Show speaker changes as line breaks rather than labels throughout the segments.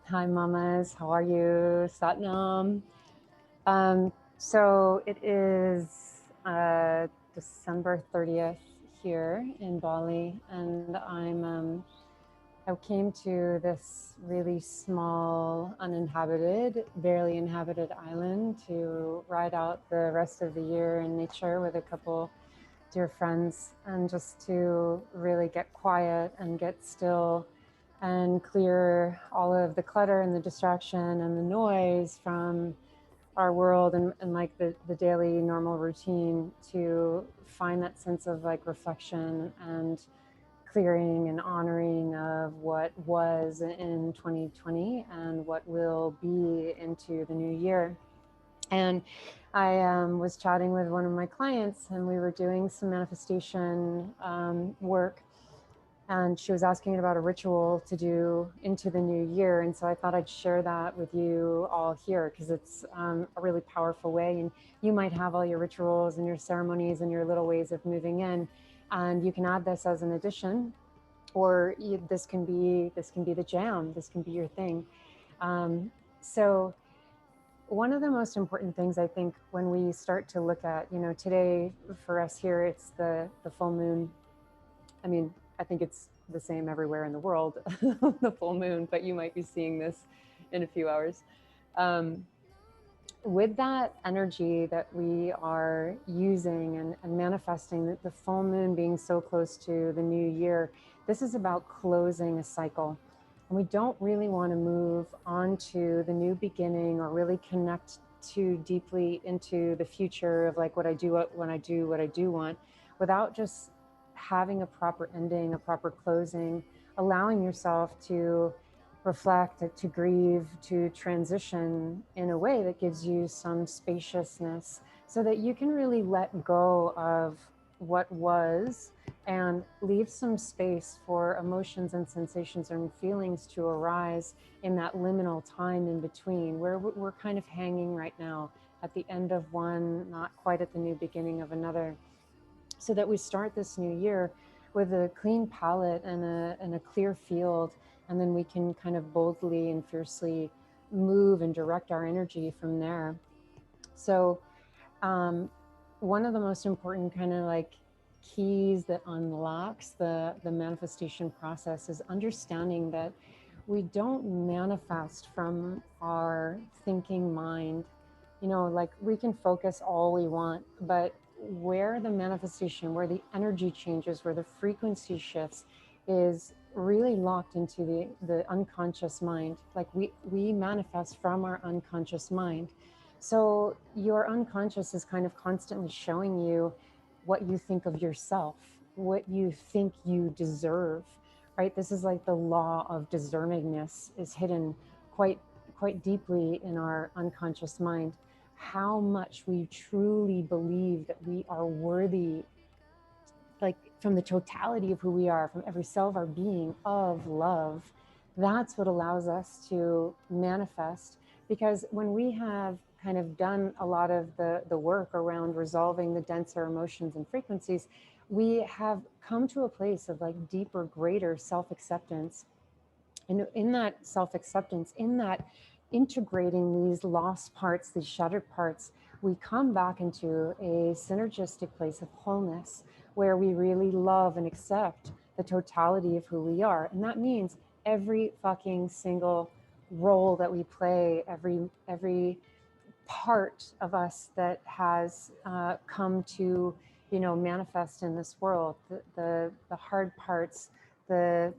Hi, mamas. How are you? Satnam. So it is December 30th here in Bali, and I came to this really small, uninhabited, barely inhabited island to ride out the rest of the year in nature with a couple dear friends, and just to really get quiet and get still and clear all of the clutter and the distraction and the noise from our world, and like the daily normal routine, to find that sense of like reflection and clearing and honoring of what was in 2020 and what will be into the new year. And I was chatting with one of my clients, and we were doing some manifestation work, and she was asking about a ritual to do into the new year. And so I thought I'd share that with you all here, because it's a really powerful way. And you might have all your rituals and your ceremonies and your little ways of moving in, and you can add this as an addition, or this can be the jam. This can be your thing. So one of the most important things, I think, when we start to look at, today for us here, it's the full moon. I mean, I think it's the same everywhere in the world, the full moon, but you might be seeing this in a few hours. Um, with that energy that we are using and manifesting, the full moon being so close to the new year, this is about closing a cycle. And we don't really want to move on to the new beginning or really connect too deeply into the future of like what I do when I do what I do want, without just having a proper ending, a proper closing, allowing yourself to reflect, to grieve, to transition in a way that gives you some spaciousness, so that you can really let go of what was and leave some space for emotions and sensations and feelings to arise in that liminal time in between, where we're kind of hanging right now at the end of one, not quite at the new beginning of another, so that we start this new year with a clean palette and a clear field, and then we can kind of boldly and fiercely move and direct our energy from there. So um, one of the most important kind of like keys that unlocks the manifestation process is understanding that we don't manifest from our thinking mind. Like, we can focus all we want, but where the manifestation, where the energy changes, where the frequency shifts, is really locked into the unconscious mind. Like, we manifest from our unconscious mind. So your unconscious is kind of constantly showing you what you think of yourself, what you think you deserve, right? This is like the law of deservingness is hidden quite quite deeply in our unconscious mind. How much we truly believe that we are worthy, like from the totality of who we are, from every cell of our being, of love. That's what allows us to manifest. Because when we have kind of done a lot of the work around resolving the denser emotions and frequencies, we have come to a place of like deeper, greater self-acceptance. And in that self-acceptance, in that integrating these lost parts, these shattered parts, we come back into a synergistic place of wholeness, where we really love and accept the totality of who we are. And that means every fucking single role that we play, every part of us that has come to, manifest in this world, the hard parts, the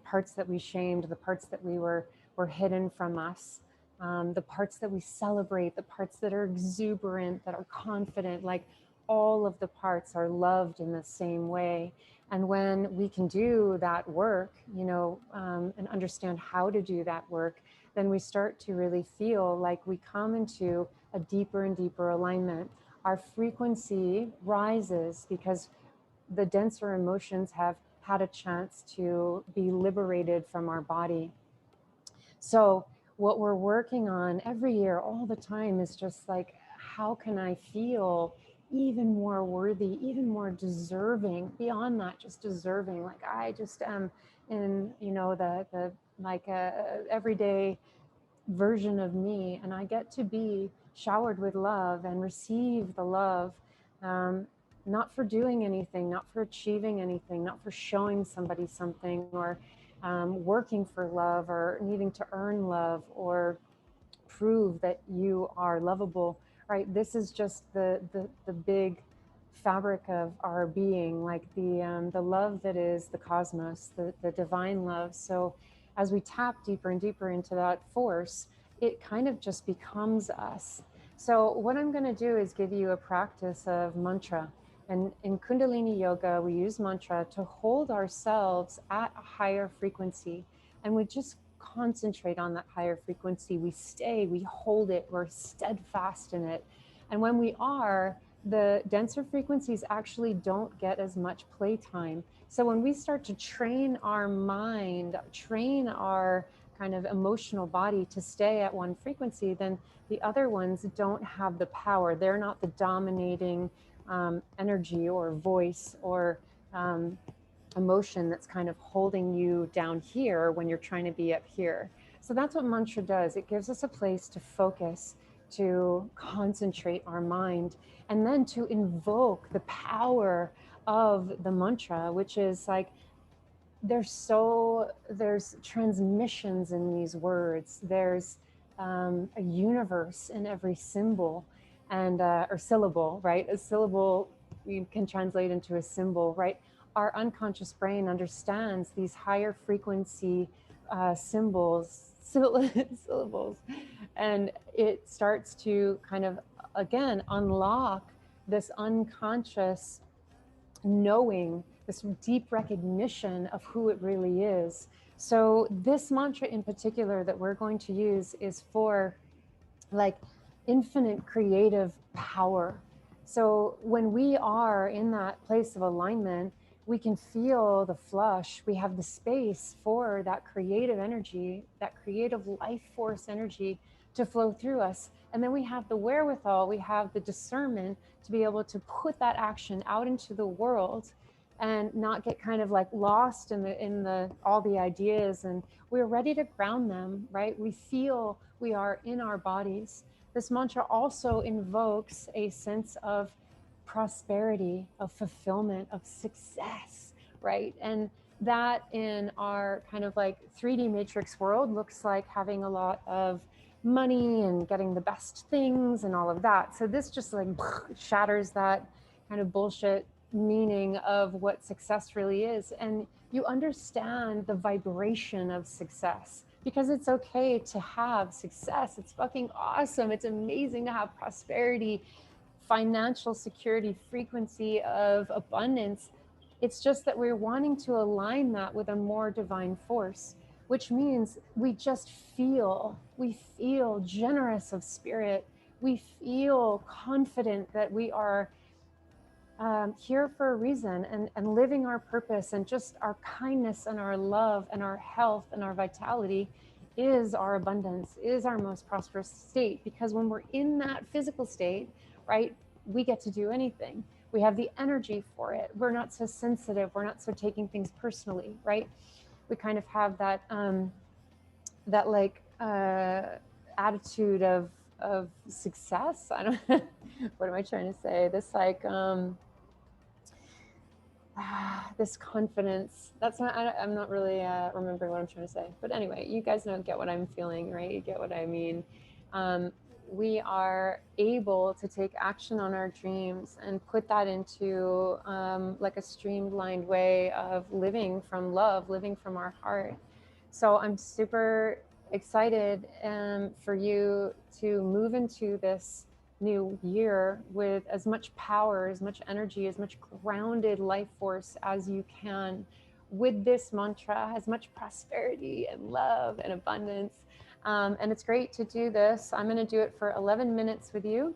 parts that we shamed, the parts that were hidden from us, the parts that we celebrate, the parts that are exuberant, that are confident, like all of the parts are loved in the same way. And when we can do that work, and understand how to do that work, then we start to really feel like we come into a deeper and deeper alignment. Our frequency rises because the denser emotions have had a chance to be liberated from our body. So, what we're working on every year, all the time, is just like, how can I feel even more worthy, even more deserving, beyond that, just deserving? Like, I just am in, the like everyday version of me, and I get to be showered with love and receive the love, um, not for doing anything, not for achieving anything, not for showing somebody something, or working for love, or needing to earn love, or prove that you are lovable, right? This is just the big fabric of our being, like the love that is the cosmos, the divine love. So as we tap deeper and deeper into that force, it kind of just becomes us. So what I'm going to do is give you a practice of mantra. And in Kundalini Yoga, we use mantra to hold ourselves at a higher frequency. And we just concentrate on that higher frequency. We stay, we hold it, we're steadfast in it. And when we are, the denser frequencies actually don't get as much playtime. So when we start to train our mind, train our kind of emotional body to stay at one frequency, then the other ones don't have the power. They're not the dominating energy or voice or emotion that's kind of holding you down here when you're trying to be up here. So that's what mantra does. It gives us a place to focus, to concentrate our mind, and then to invoke the power of the mantra, which is like, there's transmissions in these words. There's a universe in every symbol and or syllable, right? A syllable you can translate into a symbol, right? Our unconscious brain understands these higher frequency syllables, and it starts to kind of again unlock this unconscious knowing, this deep recognition of who it really is. So this mantra in particular that we're going to use is for like infinite creative power. So when we are in that place of alignment, we can feel the flush. We have the space for that creative energy, that creative life force energy to flow through us. And then we have the wherewithal, we have the discernment to be able to put that action out into the world and not get kind of like lost in the all the ideas. And we're ready to ground them, right? We feel we are in our bodies. This mantra also invokes a sense of prosperity, of fulfillment, of success, right? And that in our kind of like 3D matrix world looks like having a lot of money and getting the best things and all of that. So this just like shatters that kind of bullshit meaning of what success really is. And you understand the vibration of success, because it's okay to have success. It's fucking awesome. It's amazing to have prosperity, financial security, frequency of abundance. It's just that we're wanting to align that with a more divine force, which means we feel generous of spirit. We feel confident that we are here for a reason, and living our purpose, and just our kindness and our love and our health and our vitality is our abundance, is our most prosperous state. Because when we're in that physical state, right, we get to do anything. We have the energy for it. We're not so sensitive. We're not so taking things personally, right? We kind of have that that like attitude of success. I don't what am I trying to say? This like this confidence. That's not, I'm not really remembering what I'm trying to say. But anyway, you guys don't get what I'm feeling, right? You get what I mean. We are able to take action on our dreams and put that into like a streamlined way of living from love, living from our heart. So I'm super excited for you to move into this new year with as much power, as much energy, as much grounded life force as you can, with this mantra, as much prosperity and love and abundance. And it's great to do this. I'm going to do it for 11 minutes with you.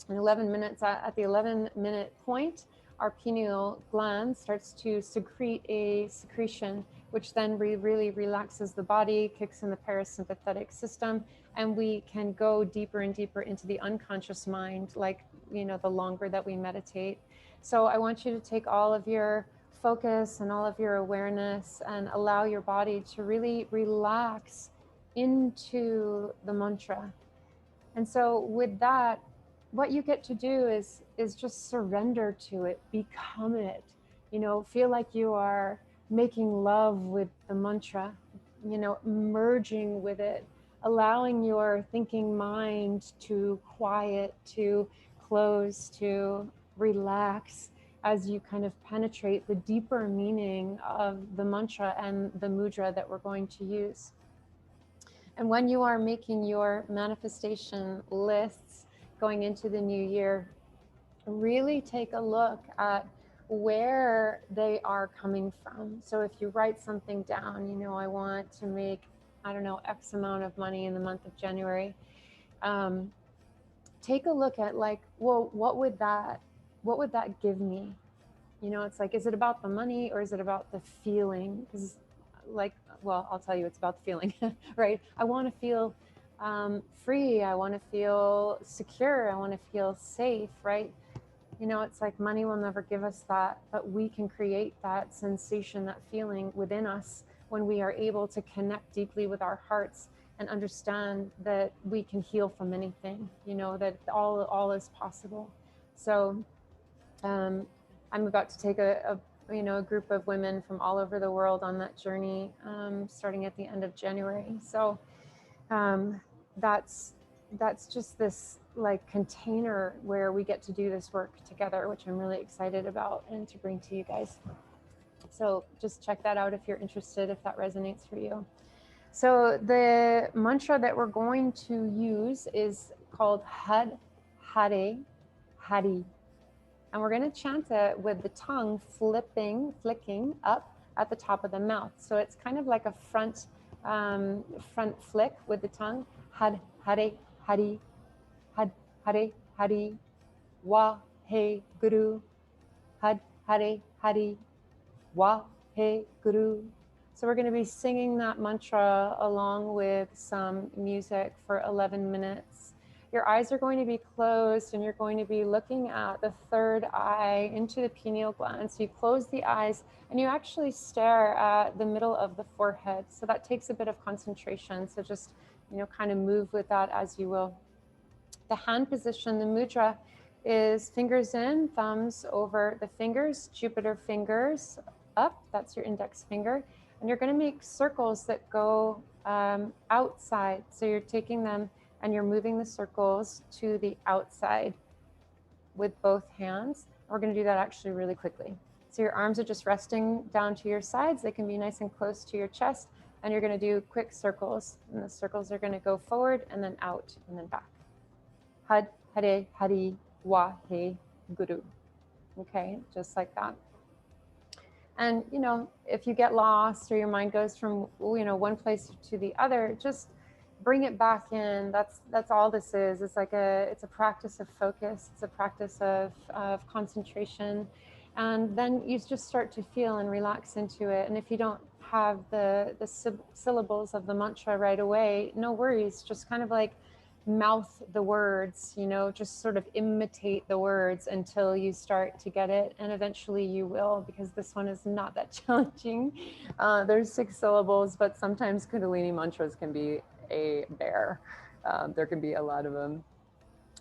And 11 minutes, at the 11-minute point, our pineal gland starts to secrete a secretion, which then really relaxes the body, kicks in the parasympathetic system, and we can go deeper and deeper into the unconscious mind, like, you know, the longer that we meditate. So I want you to take all of your focus and all of your awareness and allow your body to really relax into the mantra. And so with that, what you get to do is just surrender to it, become it, feel like you are making love with the mantra, merging with it, allowing your thinking mind to quiet, to close, to relax as you kind of penetrate the deeper meaning of the mantra and the mudra that we're going to use. And when you are making your manifestation lists going into the new year, really take a look at where they are coming from. So if you write something down, I want to make, X amount of money in the month of January. Take a look at like, well, what would that give me? It's like, is it about the money or is it about the feeling? Because well, I'll tell you, it's about the feeling, right? I want to feel free. I want to feel secure. I want to feel safe, right? It's like money will never give us that, but we can create that sensation, that feeling within us when we are able to connect deeply with our hearts and understand that we can heal from anything, that all is possible. So I'm about to take a group of women from all over the world on that journey, starting at the end of January. So that's just this like container where we get to do this work together, which I'm really excited about and to bring to you guys. So just check that out if you're interested, if that resonates for you. So the mantra that we're going to use is called Had Hare Hari. And we're going to chant it with the tongue flicking up at the top of the mouth. So it's kind of like a front flick with the tongue. Had Hare Hari, Had Hare Hari, Wa He Guru, Had Hare Hari, Wa He Guru. So we're going to be singing that mantra along with some music for 11 minutes. Your eyes are going to be closed and you're going to be looking at the third eye into the pineal gland. So you close the eyes and you actually stare at the middle of the forehead. So that takes a bit of concentration. So just, kind of move with that as you will. The hand position, the mudra, is fingers in, thumbs over the fingers, Jupiter fingers up, that's your index finger. And you're going to make circles that go outside. So you're taking them and you're moving the circles to the outside with both hands. We're going to do that actually really quickly. So your arms are just resting down to your sides. They can be nice and close to your chest. And you're going to do quick circles. And the circles are going to go forward and then out and then back. Had Hare Hari, Wa He Guru. Okay, just like that. And, if you get lost or your mind goes from, one place to the other, just bring it back in. That's all this is. It's like it's a practice of focus. It's a practice of concentration. And then you just start to feel and relax into it. And if you don't have the syllables of the mantra right away, no worries. Just kind of like mouth the words, just sort of imitate the words until you start to get it. And eventually you will, because this one is not that challenging. There's 6 syllables, but sometimes Kundalini mantras can be a bear. There can be a lot of them.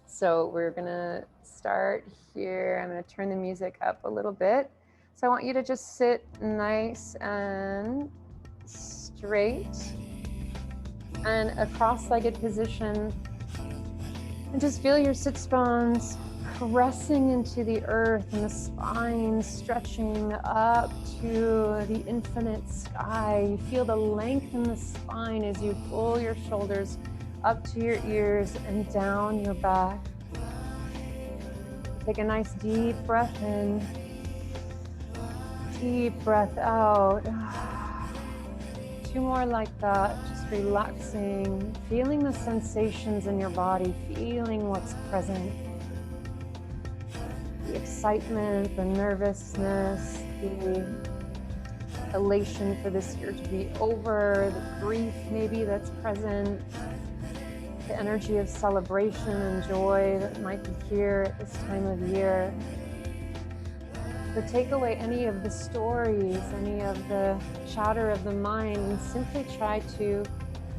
So we're gonna start here. I'm gonna turn the music up a little bit. So I want you to just sit nice and straight and a cross-legged position. And just feel your sits bones pressing into the earth and the spine stretching up to the infinite sky. You feel the length in the spine as you pull your shoulders up to your ears and down your back. Take a nice deep breath in, deep breath out. 2 more like that, just relaxing, feeling the sensations in your body, feeling what's present. The excitement, the nervousness, the elation for this year to be over, the grief maybe that's present, the energy of celebration and joy that might be here at this time of year. So take away any of the stories, any of the chatter of the mind, and simply try to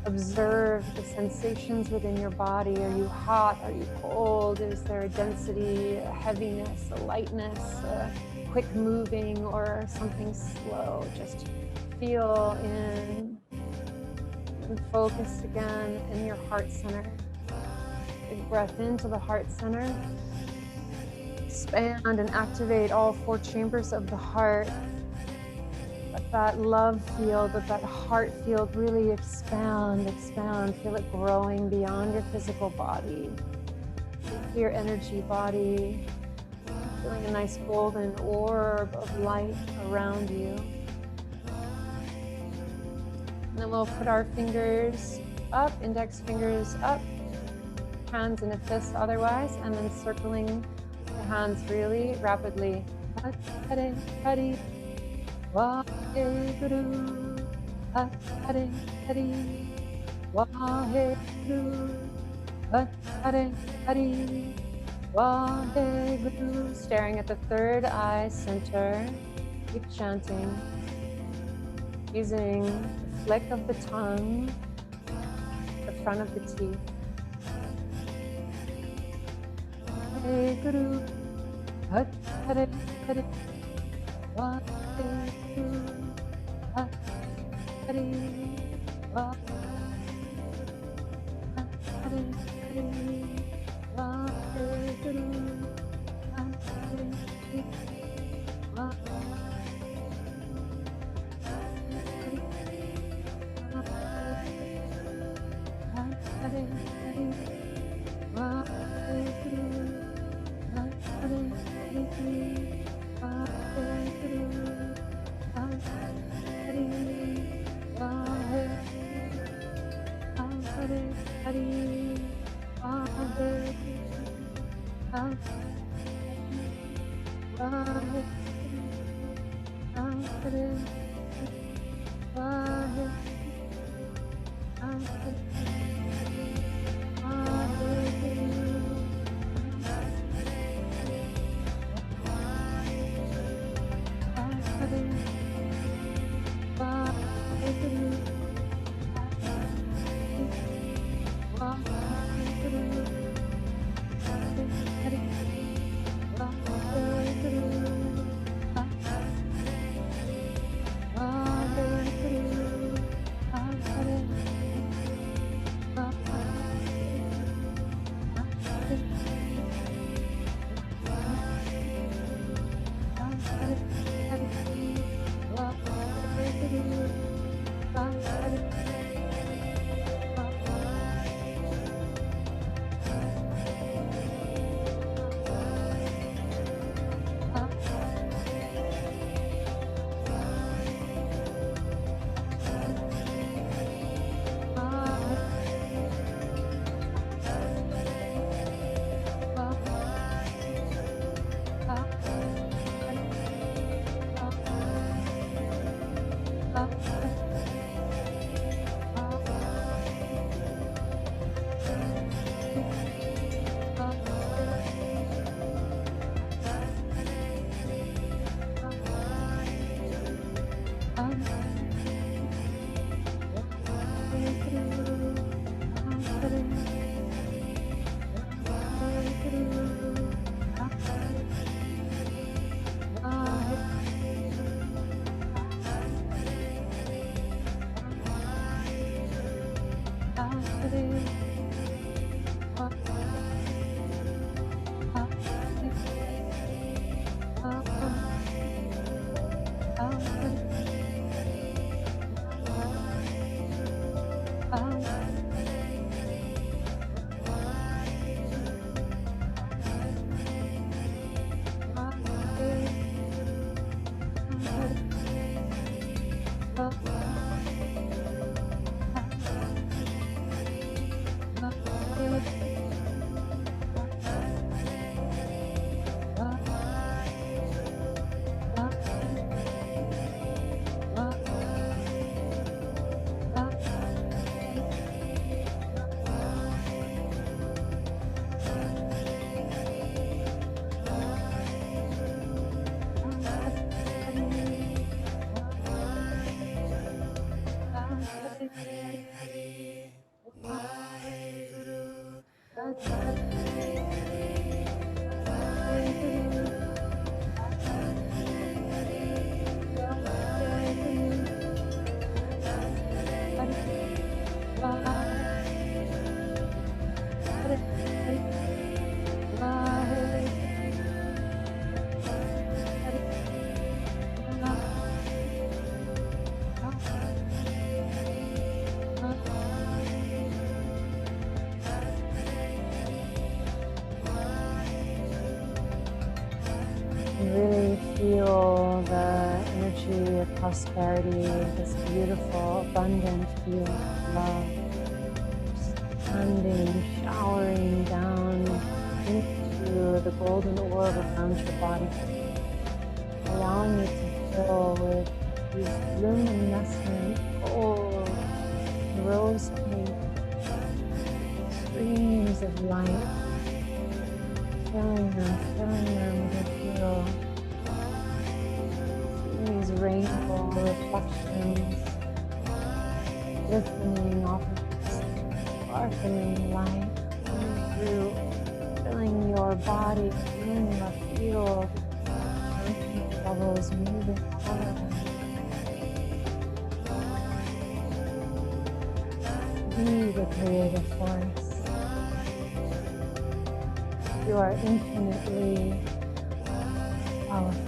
Observe the sensations within your body. Are you hot? Are you cold? Is there a density, a heaviness, a lightness, a quick moving, or something slow? Just feel in and focus again in your heart center. Big breath into the heart center. Expand and activate all 4 chambers of the heart. Let that love field, let that heart field really expand. Feel it growing beyond your physical body, your energy body. Feeling a nice golden orb of light around you. And then we'll put our fingers up, index fingers up, hands in a fist otherwise, and then circling the hands really rapidly. Hare Hare Vaheguru, Hare Hare Vaheguru, Hare Hare Vaheguru. Staring at the third eye center, keep chanting, using the flick of the tongue, the front of the teeth. Hare Guru, Hare Hare Vaheguru, Hare Hare Vaheguru, Hare Hare Vaheguru, Really feel the energy of prosperity, this beautiful, abundant feeling of love, standing, showering down into the golden orb around your body, allowing it to fill with these luminescent, gold, rose pink streams of light, filling them with your these rainbow reflections, glistening off of this sparkling light coming through, filling your body, feeling the field, conscious bubbles moving all around. Be the creative force. You are infinitely powerful.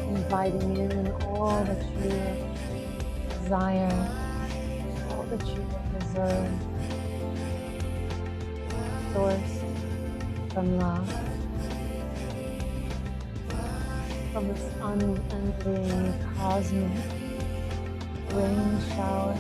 Inviting in all that you desire, all that you deserve, sourced from love, from this unending cosmic rain shower.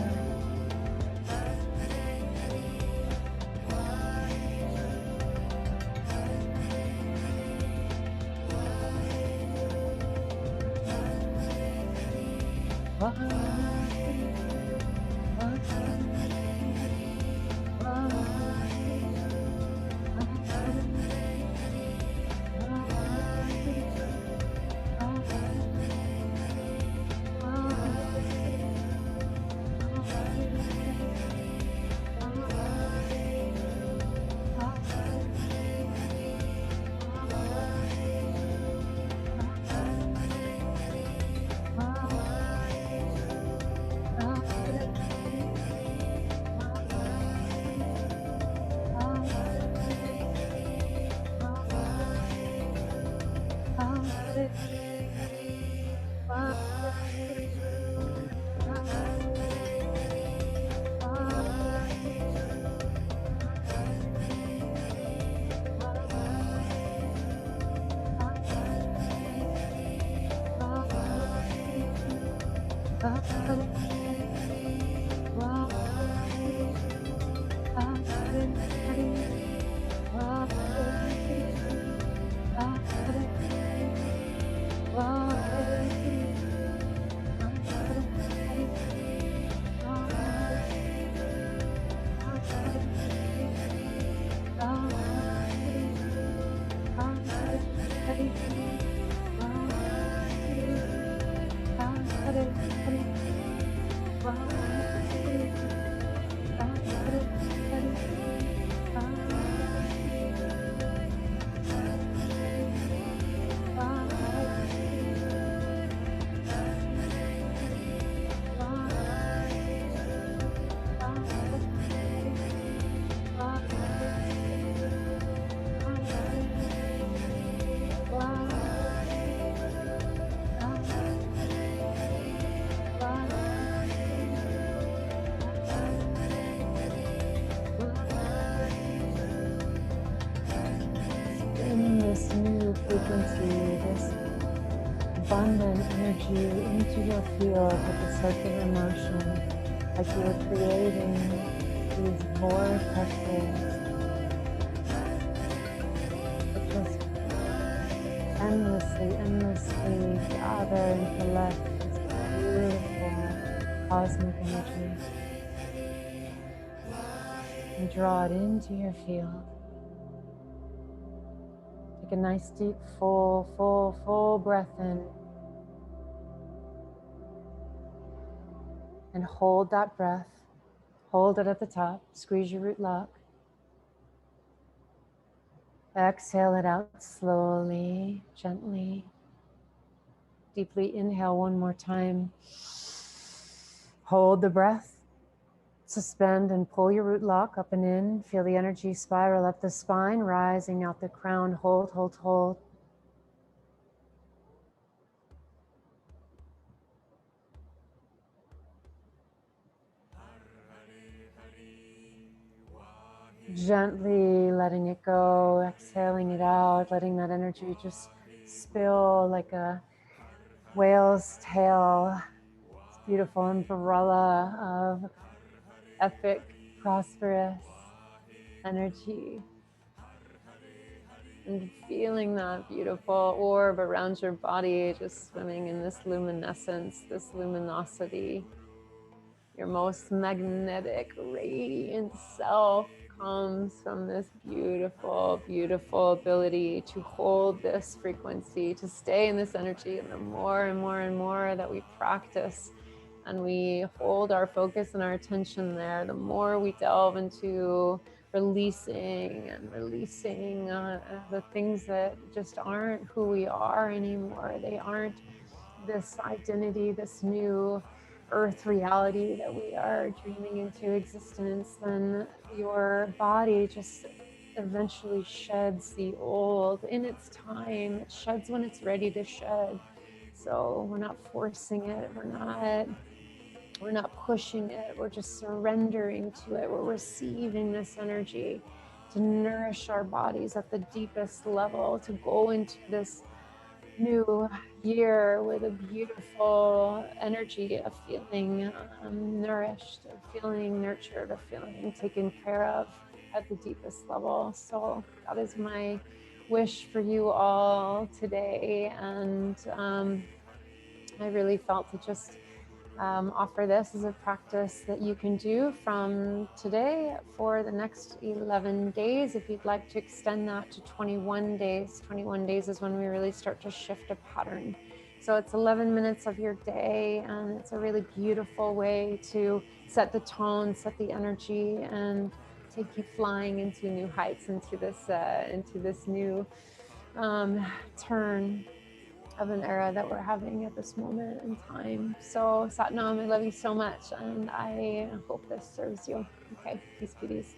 This new frequency, this abundant energy into your field with the circular motion, like you were creating these vortexes that just endlessly gather and collect this beautiful cosmic energy and draw it into your field. Take a nice deep, full breath in. and hold that breath. Hold it at the top. Squeeze your root lock. Exhale it out slowly, gently. Deeply inhale one more time. Hold the breath. Suspend and pull your root lock up and in. Feel the energy spiral up the spine, rising out the crown. Hold, hold, hold. Gently letting it go, exhaling it out, letting that energy just spill like a whale's tail. This beautiful umbrella of epic, prosperous energy. And feeling that beautiful orb around your body, just swimming in this luminescence, this luminosity. Your most magnetic, radiant self comes from this beautiful, beautiful ability to hold this frequency, to stay in this energy. And the more and more and more that we practice and we hold our focus and our attention there, the more we delve into releasing and releasing the things that just aren't who we are anymore. They aren't this identity, this new earth reality that we are dreaming into existence. Then your body just eventually sheds the old in its time. It sheds when it's ready to shed. So we're not forcing it. We're not pushing it. We're just surrendering to it. We're receiving this energy to nourish our bodies at the deepest level, to go into this new year with a beautiful energy of feeling nourished, of feeling nurtured, of feeling taken care of at the deepest level. So that is my wish for you all today. And I really felt to just offer this as a practice that you can do from today for the next 11 days. If you'd like to extend that to 21 days, 21 days is when we really start to shift a pattern. So it's 11 minutes of your day, and it's a really beautiful way to set the tone, set the energy, and take you flying into new heights, into this new turn of an era that we're having at this moment in time. So Satnam, I love you so much, and I hope this serves you. Okay, peace, beauties.